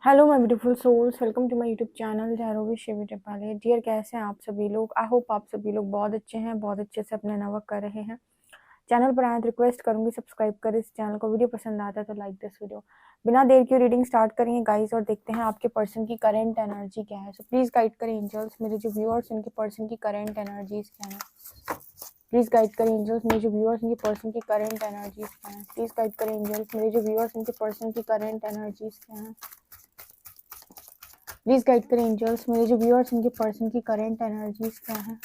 Hello my beautiful souls, welcome to my YouTube channel झारोवी शिवी टेपाले। डियर, कैसे हैं आप सभी लोग? आई होप आप सभी लोग बहुत अच्छे हैं, बहुत अच्छे से अपने नवर्क कर रहे हैं। चैनल पर आए तो रिक्वेस्ट करूंगी सब्सक्राइब करें इस चैनल को। वीडियो पसंद आता है तो लाइक दिस वीडियो। बिना देर की रीडिंग स्टार्ट करेंगे गाइस और देखते हैं आपके पर्सन की करंट एनर्जी क्या है। सो प्लीज गाइड करें एंजल्स, मेरे जो व्यूअर्स उनके पर्सन की करंट एनर्जीज क्या है। प्लीज गाइड करें एंजल्स, मेरे जो व्यूअर्स उनके पर्सन की करंट एनर्जीज क्या है। प्लीज गाइड करें एंजल्स, मेरे जो व्यूअर्स उनके पर्सन की करंट एनर्जीज क्या है। प्लीज गाइड करें एंजल्स, मेरे जो व्यूअर्स उनके पर्सन की करंट एनर्जीज क्या है।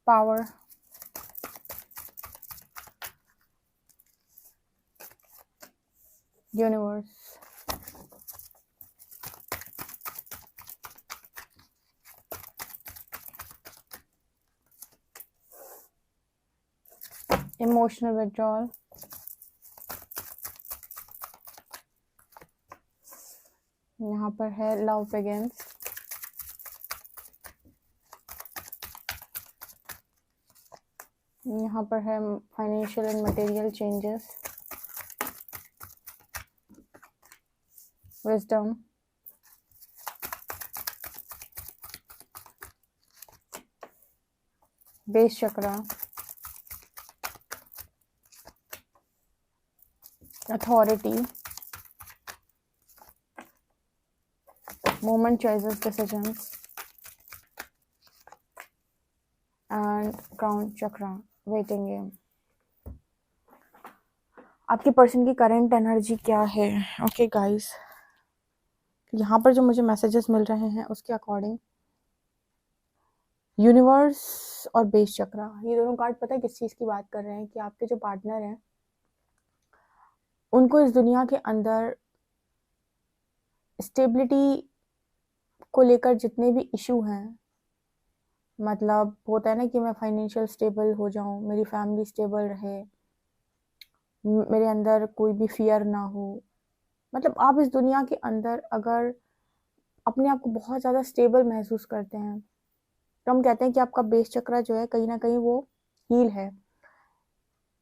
पावर, यूनिवर्स, इमोशनल विड्रॉल, यहाँ पर है लव बिगिंस, यहाँ पर है financial and material changes, wisdom, base chakra, authority, moment choices decisions and crown chakra, waiting game. आपकी पर्सन की करंट एनर्जी क्या है? ओके गाइस, यहाँ पर जो मुझे मैसेजेस मिल रहे हैं उसके अकॉर्डिंग यूनिवर्स और बेस चक्रा, ये दोनों कार्ड पता है किस चीज़ की बात कर रहे हैं कि आपके जो पार्टनर हैं उनको इस दुनिया के अंदर स्टेबिलिटी को लेकर जितने भी इशू हैं, मतलब होता है ना कि मैं फाइनेंशियल स्टेबल हो जाऊं, मेरी फैमिली स्टेबल रहे, मेरे अंदर कोई भी फियर ना हो। मतलब आप इस दुनिया के अंदर अगर अपने आप को बहुत ज़्यादा स्टेबल महसूस करते हैं तो हम कहते हैं कि आपका बेस चक्रा जो है कहीं ना कहीं वो हील है।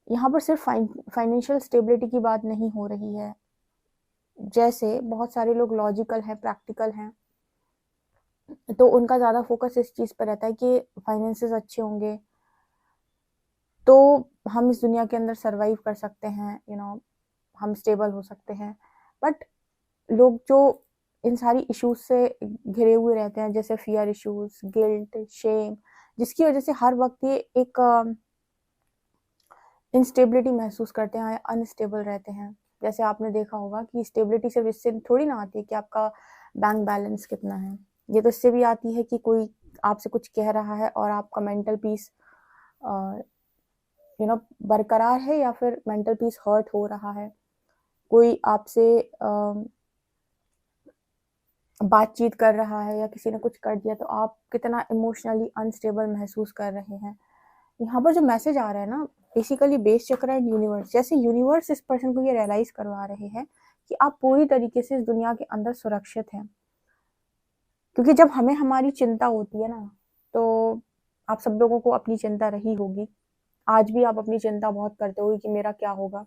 यहाँ पर सिर्फ फाइनेंशियल स्टेबिलिटी की बात नहीं हो रही है। जैसे बहुत सारे लोग लॉजिकल हैं, प्रैक्टिकल हैं, तो उनका ज़्यादा फोकस इस चीज़ पर रहता है कि फाइनेंसेस अच्छे होंगे तो हम इस दुनिया के अंदर सरवाइव कर सकते हैं, हम स्टेबल हो सकते हैं। बट लोग जो इन सारी इश्यूज से घिरे हुए रहते हैं, जैसे फियर इश्यूज, गिल्ट, शेम, जिसकी वजह से हर वक्त ये एक इंस्टेबिलिटी महसूस करते हैं, अनस्टेबल रहते हैं। जैसे आपने देखा होगा कि स्टेबिलिटी सिर्फ इससे थोड़ी ना आती है कि आपका बैंक बैलेंस कितना है, ये तो इससे भी आती है कि कोई आपसे कुछ कह रहा है और आपका मेंटल पीस बरकरार है या फिर मेंटल पीस हर्ट हो रहा है। कोई आपसे बातचीत कर रहा है या किसी ने कुछ कर दिया तो आप कितना इमोशनली अनस्टेबल महसूस कर रहे हैं। यहाँ पर जो मैसेज आ रहा है ना, बेसिकली बेस चक्र एंड यूनिवर्स, जैसे यूनिवर्स इस पर्सन को ये रियलाइज करवा रहे हैं कि आप पूरी तरीके से इस दुनिया के अंदर सुरक्षित हैं। क्योंकि जब हमें हमारी चिंता होती है ना, तो आप सब लोगों को अपनी चिंता रही होगी, आज भी आप अपनी चिंता बहुत करते होगी कि मेरा क्या होगा।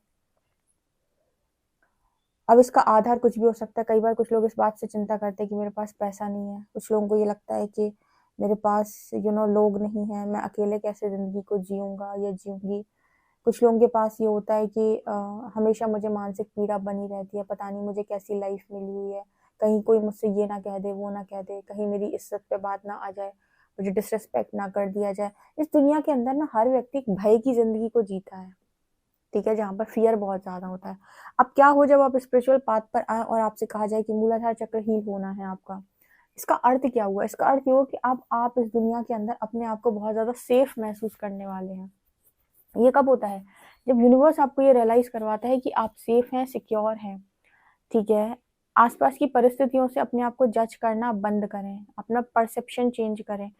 अब इसका आधार कुछ भी हो सकता है। कई बार कुछ लोग इस बात से चिंता करते हैं कि मेरे पास पैसा नहीं है, कुछ लोगों को ये लगता है कि मेरे पास लोग नहीं है, मैं अकेले कैसे ज़िंदगी को जीऊँगा या जीऊँगी। कुछ लोगों के पास ये होता है कि हमेशा मुझे मानसिक पीड़ा बनी रहती है, पता नहीं मुझे कैसी लाइफ मिली हुई है, कहीं कोई मुझसे ये ना कह दे, वो ना कह दे, कहीं मेरी इज्जत पे बात ना आ जाए, मुझे डिसरिस्पेक्ट ना कर दिया जाए। इस दुनिया के अंदर ना हर व्यक्ति एक भय की ज़िंदगी को जीता है, ठीक है, जहाँ पर फियर बहुत ज़्यादा होता है। अब क्या हो जब आप स्पिरिचुअल पाथ पर आए और आपसे कहा जाए कि मूलाधार चक्र हील होना है आपका, इसका अर्थ क्या हुआ? इसका अर्थ ये हुआ कि अब आप इस दुनिया के अंदर अपने आप को बहुत ज़्यादा सेफ महसूस करने वाले हैं। ये कब होता है? जब यूनिवर्स आपको ये रियलाइज करवाता है कि आप सेफ हैं, सिक्योर हैं, ठीक है। आसपास की परिस्थितियों से अपने आप को जज करना बंद करें, अपना परसेप्शन चेंज करें,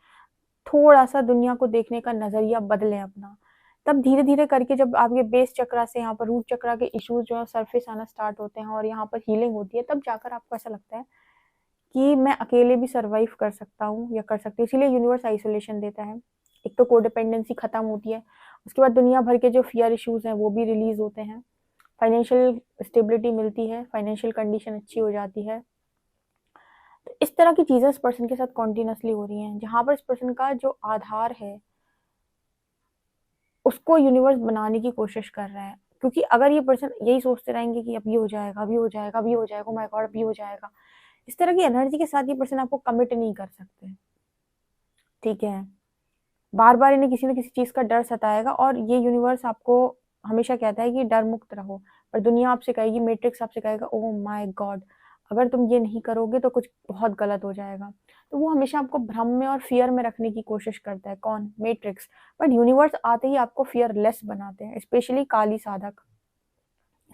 थोड़ा सा दुनिया को देखने का नजरिया बदलें अपना। तब धीरे धीरे करके जब आपके बेस चक्रा से यहाँ पर रूट चक्रा के इश्यूज जो है सरफेस आना स्टार्ट होते हैं और यहाँ पर हीलिंग होती है, तब जाकर आपको ऐसा लगता है कि मैं अकेले भी सरवाइव कर सकता हूँ या कर सकती हूँ। इसीलिए यूनिवर्स आइसोलेशन देता है। एक तो कोडिपेंडेंसी खत्म होती है, उसके बाद दुनिया भर के जो फियर इश्यूज हैं वो भी रिलीज होते हैं। फाइनेंशियल स्टेबिलिटी मिलती है, फाइनेंशियल कंडीशन अच्छी हो जाती है। तो इस तरह की चीज़ें इस पर्सन के साथ कॉन्टिन्यूसली हो रही हैं, जहाँ पर इस पर्सन का जो आधार है उसको यूनिवर्स बनाने की कोशिश कर रहा है। क्योंकि अगर ये पर्सन यही सोचते रहेंगे कि अब ये हो जाएगा, अभी हो जाएगा, अभी हो जाएगा, माय गॉड अभी हो जाएगा, इस तरह की एनर्जी के साथ ये पर्सन आपको कमिट नहीं कर सकते, ठीक है। बार बार इन्हें किसी न किसी चीज़ का डर सताएगा, और ये यूनिवर्स आपको हमेशा कहता है कि डर मुक्त रहो, पर दुनिया आपसे कहेगी, मैट्रिक्स आपसे कहेगा, ओह माय गॉड अगर तुम ये नहीं करोगे तो कुछ बहुत गलत हो जाएगा। तो वो हमेशा आपको भ्रम में और फियर में रखने की कोशिश करता है, कौन? मैट्रिक्स। बट यूनिवर्स आते ही आपको फियरलेस बनाते हैं, स्पेशली काली साधक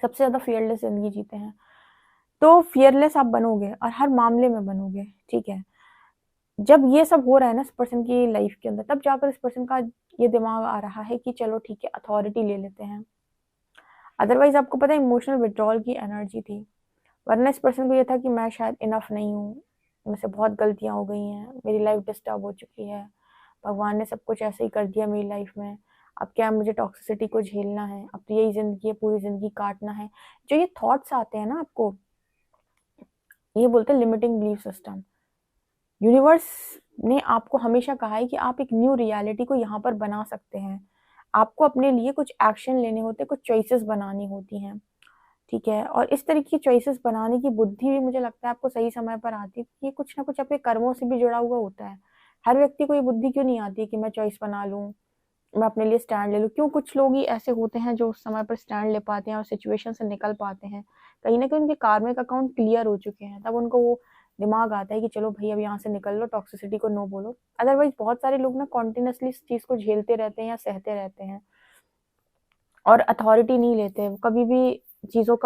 सबसे ज़्यादा फियरलेस ज़िंदगी जीते हैं। तो फियरलेस आप बनोगे और हर मामले में बनोगे, ठीक है। जब ये सब हो रहा है ना इस पर्सन की लाइफ के अंदर, तब जाकर इस पर्सन का ये दिमाग आ रहा है कि चलो ठीक है अथॉरिटी ले लेते हैं। अदरवाइज आपको पता है इमोशनल विड्रॉल की एनर्जी थी, वरना इस पर्सन को ये था कि मैं शायद इनफ नहीं हूँ, मुझसे बहुत गलतियाँ हो गई हैं, मेरी लाइफ डिस्टर्ब हो चुकी है, भगवान ने सब कुछ ऐसे ही कर दिया मेरी लाइफ में, अब क्या मुझे टॉक्सिसिटी को झेलना है, अब तो यही ज़िंदगी है, पूरी ज़िंदगी काटना है। जो ये थॉट्स आते हैं ना आपको, ये बोलते हैं लिमिटिंग बिलीफ सिस्टम। यूनिवर्स ने आपको हमेशा कहा है कि आप एक न्यू रियलिटी को यहाँ पर बना सकते हैं, आपको अपने लिए कुछ एक्शन लेने होते हैं, कुछ चॉइसेस बनानी होती हैं, ठीक है। और इस तरह की चॉइसेस बनाने की बुद्धि भी मुझे लगता है आपको सही समय पर आती है, कि ये कुछ ना कुछ आपके कर्मों से भी जुड़ा हुआ होता है। हर व्यक्ति को ये बुद्धि क्यों नहीं आती है कि मैं चॉइस बना लूँ, मैं अपने लिए स्टैंड ले लूँ? क्यों कुछ लोग ही ऐसे होते हैं जो उस समय पर स्टैंड ले पाते हैं और सिचुएशन से निकल पाते हैं, कहीं ना कहीं उनके कार्मिक अकाउंट क्लियर हो चुके हैं, तब उनको वो दिमाग आता है कि चलो भाई अब यहाँ से निकल लो, टॉक्सिसिटी को नो बोलो। अदरवाइज बहुत सारे लोग ना कॉन्टिन्यूसली इस चीज़ को झेलते रहते हैं या सहते रहते हैं और अथॉरिटी नहीं लेते, वो कभी भी चीज़ों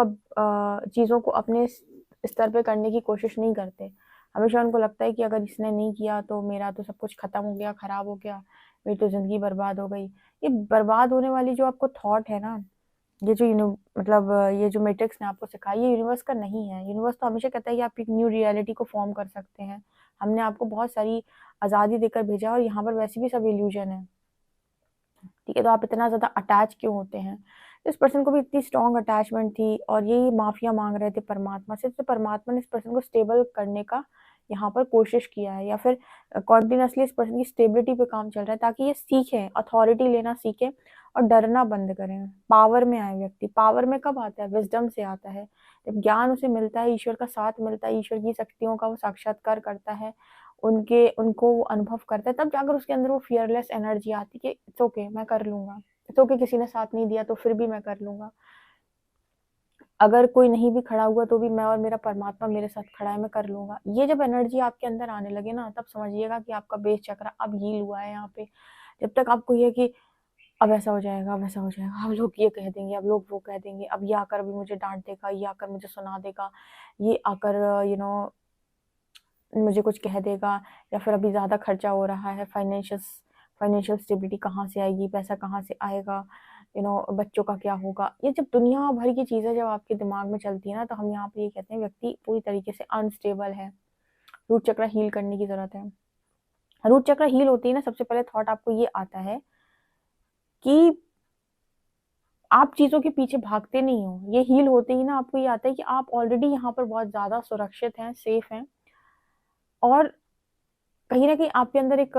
को अपने स्तर पे करने की कोशिश नहीं करते। हमेशा उनको लगता है कि अगर इसने नहीं किया तो मेरा तो सब कुछ खत्म हो गया, खराब हो गया, मेरी तो ज़िंदगी बर्बाद हो गई। ये बर्बाद होने वाली जो आपको थॉट है ना, ये जो ये जो मैट्रिक्स ने आपको सिखाई, ये यूनिवर्स का नहीं है। यूनिवर्स तो हमेशा कहता है कि आप एक न्यू रियलिटी को फॉर्म कर सकते हैं। हमने आपको बहुत सारी आज़ादी देकर भेजा है और यहाँ पर वैसे भी सब इल्यूजन है, ठीक है। तो आप इतना ज़्यादा अटैच क्यों होते हैं? तो इस पर्सन को भी इतनी स्ट्रॉन्ग अटैचमेंट थी और यही माफ़िया माँग रहे थे परमात्मा से, तो परमात्मा ने इस पर्सन को स्टेबल करने का यहाँ पर कोशिश किया है, या फिर कॉन्टिन्यूसली इस पर्सन की स्टेबिलिटी पे काम चल रहा है, ताकि ये सीखें, अथॉरिटी लेना सीखें और डरना बंद करें। पावर में आए व्यक्ति, पावर में कब आता है? विज़डम से आता है। जब ज्ञान उसे मिलता है, ईश्वर का साथ मिलता है, ईश्वर की शक्तियों का वो साक्षात्कार करता है, उनको वो अनुभव करता है, तब जाकर उसके अंदर वो फियरलेस एनर्जी आती है कि इट्स ओके मैं कर लूँगा, इट्स ओके किसी ने साथ नहीं दिया तो फिर भी मैं कर लूँगा। अगर कोई नहीं भी खड़ा हुआ तो भी मैं और मेरा परमात्मा मेरे साथ खड़ा है, मैं कर लूँगा। ये जब एनर्जी आपके अंदर आने लगे ना, तब समझिएगा कि आपका बेस चक्र अब हील हुआ है यहाँ पे। जब तक आपको ये कि अब ऐसा हो जाएगा, अब ऐसा हो जाएगा, अब लोग ये कह देंगे, अब लोग वो कह देंगे, अब ये आकर अभी मुझे डाँट देगा, ये आकर मुझे सुना देगा, ये आकर मुझे कुछ कह देगा, या फिर अभी ज़्यादा खर्चा हो रहा है, फाइनेंशियल स्टेबिलिटी कहाँ से आएगी, पैसा कहाँ से आएगा, बच्चों का क्या होगा। ये जब दुनिया भर की चीज़ें जब आपके दिमाग में चलती है ना, तो हम यहाँ पे ये कहते हैं व्यक्ति पूरी तरीके से अनस्टेबल है, रूट चक्र हील करने की ज़रूरत है। रूट चक्र हील होती है ना, सबसे पहले थॉट आपको ये आता है कि आप चीज़ों के पीछे भागते नहीं हो। ये हील होते ही ना आपको ये आता है कि आप ऑलरेडी यहाँ पर बहुत ज़्यादा सुरक्षित हैं, सेफ हैं, और कहीं न कहीं आपके अंदर एक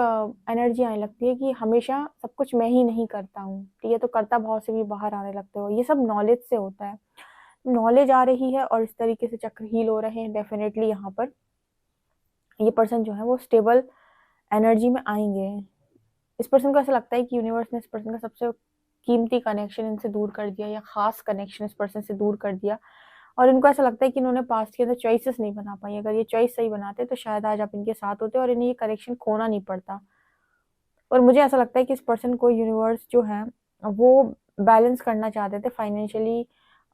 एनर्जी आने लगती है कि हमेशा सब कुछ मैं ही नहीं करता हूँ, ठीक है? तो कर्ता भाव से भी बाहर आने लगते हो। ये सब नॉलेज से होता है। नॉलेज आ रही है और इस तरीके से चक्र हील हो रहे हैं, डेफ़िनेटली यहाँ पर ये पर्सन जो है वो स्टेबल एनर्जी में आएँगे। इस पर्सन को ऐसा लगता है कि यूनिवर्स ने इस पर्सन का सबसे कीमती कनेक्शन इनसे दूर कर दिया, या ख़ास कनेक्शन इस पर्सन से दूर कर दिया, और इनको ऐसा लगता है कि इन्होंने पास्ट के अंदर चॉइसेस नहीं बना पाई। अगर ये चॉइस सही बनाते तो शायद आज आप इनके साथ होते और इन्हें ये कनेक्शन खोना नहीं पड़ता। और मुझे ऐसा लगता है कि इस पर्सन को यूनिवर्स जो है वो बैलेंस करना चाहते थे फाइनेंशियली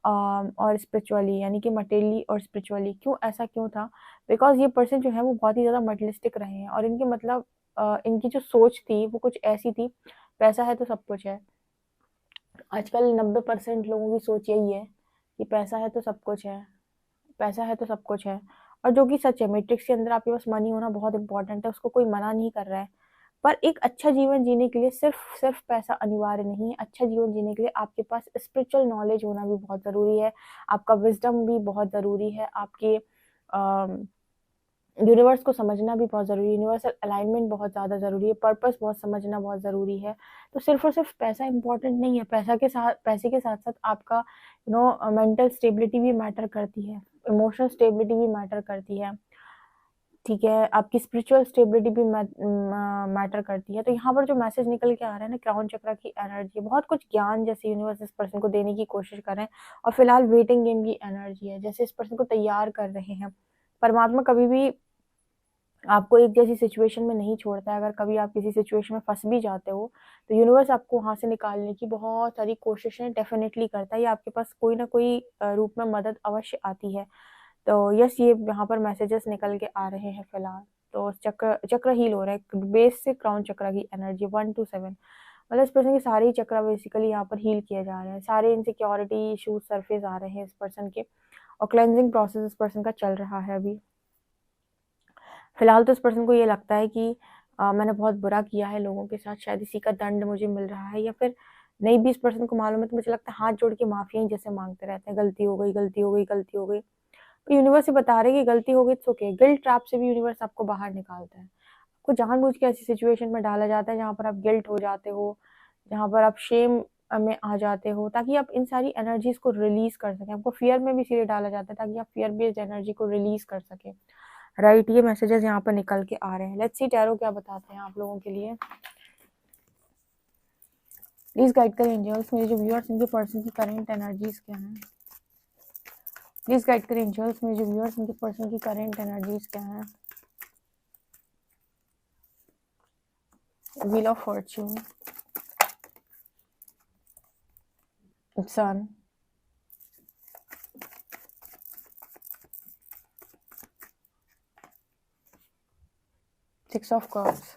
और स्पिरिचुअली, यानी कि मटेरियली और स्पिरिचुअली। क्यों ऐसा क्यों था? बिकॉज़ ये पर्सन जो है वो बहुत ही ज़्यादा मटेरियलिस्टिक रहे हैं, और इनके मतलब इनकी जो सोच थी वो कुछ ऐसी थी, पैसा है तो सब कुछ है। आजकल 90% लोगों की सोच यही है कि पैसा है तो सब कुछ है, पैसा है तो सब कुछ है, और जो कि सच है। मैट्रिक्स के अंदर आपके पास मनी होना बहुत इंपॉर्टेंट है, उसको कोई मना नहीं कर रहा है। पर एक अच्छा जीवन जीने के लिए सिर्फ पैसा अनिवार्य नहीं है। अच्छा जीवन जीने के लिए आपके पास स्पिरिचुअल नॉलेज होना भी बहुत ज़रूरी है, आपका विजडम भी बहुत ज़रूरी है, आपके यूनिवर्स को समझना भी बहुत ज़रूरी है, यूनिवर्सल अलाइनमेंट बहुत ज़्यादा ज़रूरी है, पर्पस बहुत समझना बहुत ज़रूरी है। तो सिर्फ और सिर्फ पैसा इंपॉर्टेंट नहीं है, पैसे के साथ साथ आपका मेंटल स्टेबिलिटी भी मैटर करती है, इमोशनल स्टेबिलिटी भी मैटर करती है, ठीक है, आपकी स्पिरिचुअल स्टेबिलिटी भी मैटर करती है। तो यहाँ पर जो मैसेज निकल के आ रहा है ना, क्राउन चक्र की एनर्जी, बहुत कुछ ज्ञान जैसे यूनिवर्स इस पर्सन को देने की कोशिश कर रहे हैं, और फिलहाल वेटिंग गेम की एनर्जी है, जैसे इस पर्सन को तैयार कर रहे हैं। परमात्मा कभी भी आपको एक जैसी सिचुएशन में नहीं छोड़ता है। अगर कभी आप किसी सिचुएशन में फंस भी जाते हो, तो यूनिवर्स आपको वहाँ से निकालने की बहुत सारी कोशिशें डेफिनेटली करता है, या आपके पास कोई ना कोई रूप में मदद अवश्य आती है। तो यस, ये यहाँ पर मैसेजेस निकल के आ रहे हैं फिलहाल। तो चक्र चक्र हील हो रहा है, बेस से क्राउन चक्र की एनर्जी 1 to 7, मतलब इस पर्सन के सारे ही चक्र बेसिकली यहाँ पर हील किए जा रहे हैं, सारे इनसिक्योरिटी इशूज सरफेस आ रहे हैं इस पर्सन के, और क्लेंजिंग प्रोसेस इस पर्सन का चल रहा है अभी फिलहाल। तो इस पर्सन को ये लगता है कि मैंने बहुत बुरा किया है लोगों के साथ, शायद इसी का दंड मुझे मिल रहा है, या फिर नहीं भी इस पर्सन को मालूम है, तो मुझे लगता है हाथ जोड़ के माफिया ही जैसे मांगते रहते हैं, गलती हो गई, गलती हो गई, गलती हो गई। तो यूनिवर्स ही बता रहे कि गलती हो गई, इट्स ओके। गिल्ट ट्रैप से भी यूनिवर्स आपको बाहर निकालता है, आपको जानबूझ के ऐसी सिचुएशन में डाला जाता है जहाँ पर आप गिल्ट हो जाते हो, जहाँ पर आप शेम में आ जाते हो, ताकि आप इन सारी एनर्जीज को रिलीज कर सकें। आपको फियर में भी इसीलिए डाला जाता है ताकि आप फियर बेस्ड एनर्जी को रिलीज कर सकें, राइट। ये मैसेजेस यहाँ पर निकल के आ रहे हैं। लेट्स सी टैरो क्या बताते हैं आप लोगों के लिए। प्लीज गाइड करें एंजल्स, मेरे जो व्यूअर्स इनके पर्सन की करंट एनर्जीज क्या हैं। प्लीज गाइड करें एंजल्स, मेरे जो व्यूअर्स इनके पर्सन की करंट एनर्जीज क्या हैं। Wheel of fortune, sun, six of cups,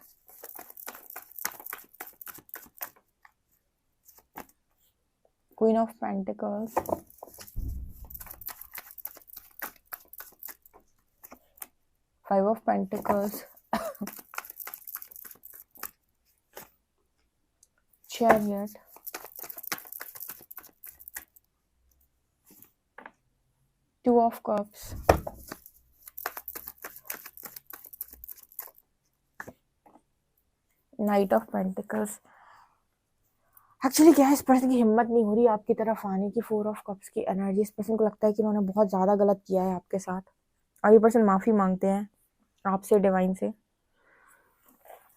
queen of pentacles, five of pentacles, chariot, two of cups, knight of pentacles. Actually क्या है, इस पर्सन की हिम्मत नहीं हो रही आपकी तरफ आने की। फोर ऑफ कप्स की एनर्जी, इस पर्सन को लगता है कि उन्होंने बहुत ज़्यादा गलत किया है आपके साथ, और ये पर्सन माफ़ी मांगते हैं आपसे, डिवाइन से,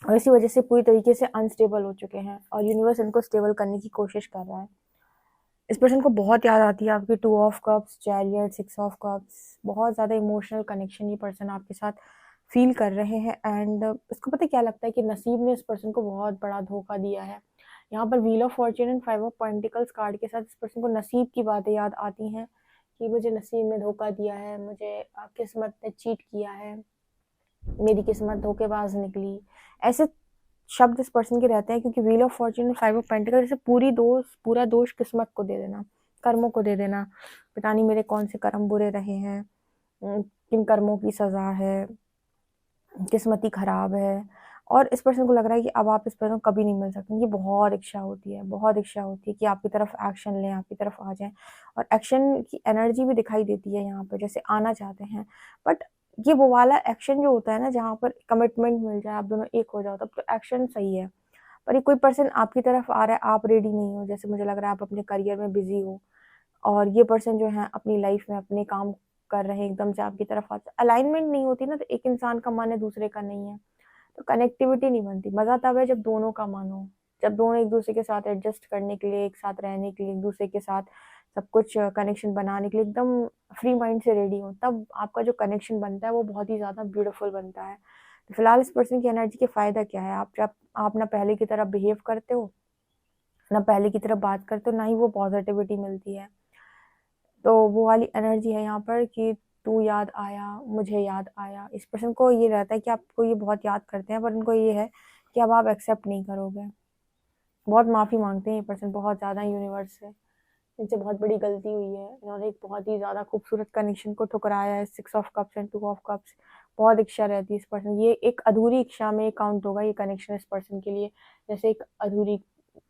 और इसी वजह से पूरी तरीके से अनस्टेबल हो चुके हैं, और यूनिवर्स इनको स्टेबल करने की कोशिश कर रहा है। इस पर्सन को बहुत याद आती है आपकी to of cups, chariot, six of cups, बहुत ज़्यादा इमोशनल कनेक्शन ये पर्सन आपके साथ फील कर रहे हैं। एंड इसको पता क्या लगता है कि नसीब ने इस पर्सन को बहुत बड़ा धोखा दिया है। यहाँ पर wheel of Fortune and five of pentacles card के साथ इस पर्सन को नसीब की बातें याद आती हैं, कि मुझे नसीब ने धोखा दिया है, मुझे किस्मत ने चीट किया है, मेरी किस्मत धोखेबाज निकली। ऐसे शब्द इस पर्सन के रहते हैं, क्योंकि व्हील ऑफ फॉर्च्यून और फाइव ऑफ पेंटिकल जैसे पूरा दोष किस्मत को दे देना, कर्मों को दे देना। पता नहीं मेरे कौन से कर्म बुरे रहे हैं, किन कर्मों की सजा है, किस्मती खराब है, और इस पर्सन को लग रहा है कि अब आप इस पर्सन को कभी नहीं मिल सकते। ये बहुत इच्छा होती है, बहुत इच्छा होती है कि आपकी तरफ एक्शन लें, आपकी तरफ आ जाएं, और एक्शन की एनर्जी भी दिखाई देती है यहाँ पर, जैसे आना चाहते हैं। बट ये वो वाला एक्शन जो होता है ना, जहाँ पर कमिटमेंट मिल जाए, आप दोनों एक हो जाओ, तब तो एक्शन सही है। पर ये कोई पर्सन आपकी तरफ आ रहा है, आप रेडी नहीं हो, जैसे मुझे लग रहा है आप अपने करियर में बिजी हो, और ये पर्सन जो है अपनी लाइफ में अपने काम कर रहे हैं, एकदम से आपकी तरफ आते, अलाइनमेंट नहीं होती ना, तो एक इंसान का मन है, दूसरे का नहीं है, तो कनेक्टिविटी नहीं बनती। मजा तब है जब दोनों का मन हो, जब दोनों एक दूसरे के साथ एडजस्ट करने के लिए, एक साथ रहने के लिए, एक दूसरे के साथ सब कुछ कनेक्शन बनाने के लिए एकदम फ्री माइंड से रेडी हो, तब आपका जो कनेक्शन बनता है वो बहुत ही ज़्यादा ब्यूटीफुल बनता है। तो फिलहाल इस पर्सन की एनर्जी के फ़ायदा क्या है, आप ना पहले की तरह बिहेव करते हो, ना पहले की तरह बात करते हो, ना ही वो पॉजिटिविटी मिलती है। तो वो वाली एनर्जी है यहाँ पर कि तू याद आया, मुझे याद आया। इस पर्सन को ये रहता है कि आपको ये बहुत याद करते हैं, पर उनको ये है कि अब आप एक्सेप्ट नहीं करोगे। बहुत माफ़ी मांगते हैं ये पर्सन बहुत ज़्यादा यूनिवर्स से, इनसे बहुत बड़ी गलती हुई है, इन्होंने एक बहुत ही ज़्यादा खूबसूरत कनेक्शन को ठुकराया है। Six of cups and to of cups, बहुत इच्छा रहती है इस पर्सन, ये एक अधूरी इच्छा में काउंट होगा ये कनेक्शन इस पर्सन के लिए, जैसे एक अधूरी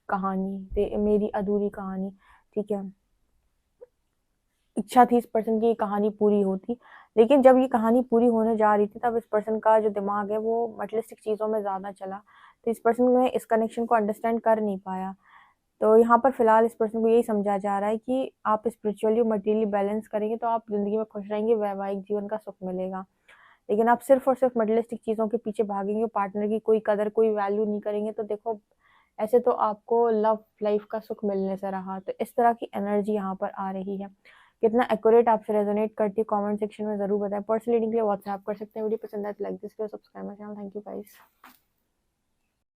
कहानी, मेरी अधूरी कहानी, ठीक है। इच्छा थी इस पर्सन की ये कहानी पूरी होती, लेकिन जब ये कहानी पूरी होने जा रही थी तब इस पर्सन का जो दिमाग है वो मटेरियलिस्टिक चीज़ों में ज़्यादा चला, तो इस पर्सन ने इस कनेक्शन को अंडरस्टैंड कर नहीं पाया। तो यहाँ पर फिलहाल इस पर्सन को यही समझा जा रहा है कि आप स्पिरिचुअली और मटेरियली बैलेंस करेंगे तो आप ज़िंदगी में खुश रहेंगे, वैवाहिक जीवन का सुख मिलेगा। लेकिन आप सिर्फ और सिर्फ मटेरियलिस्टिक चीज़ों के पीछे भागेंगे, पार्टनर की कोई कदर कोई वैल्यू नहीं करेंगे, तो देखो ऐसे तो आपको लव लाइफ का सुख मिलने से रहा। तो इस तरह की एनर्जी यहाँ पर आ रही है। कितना एक्यूरेट आपसे रेजोनेट करती है कमेंट सेक्शन में ज़रूर बताएं। पर्सनल रीडिंग के लिए व्हाट्सएप कर सकते हैं। वीडियो पसंद आए तो like this video, subscribe my channel. Thank you guys.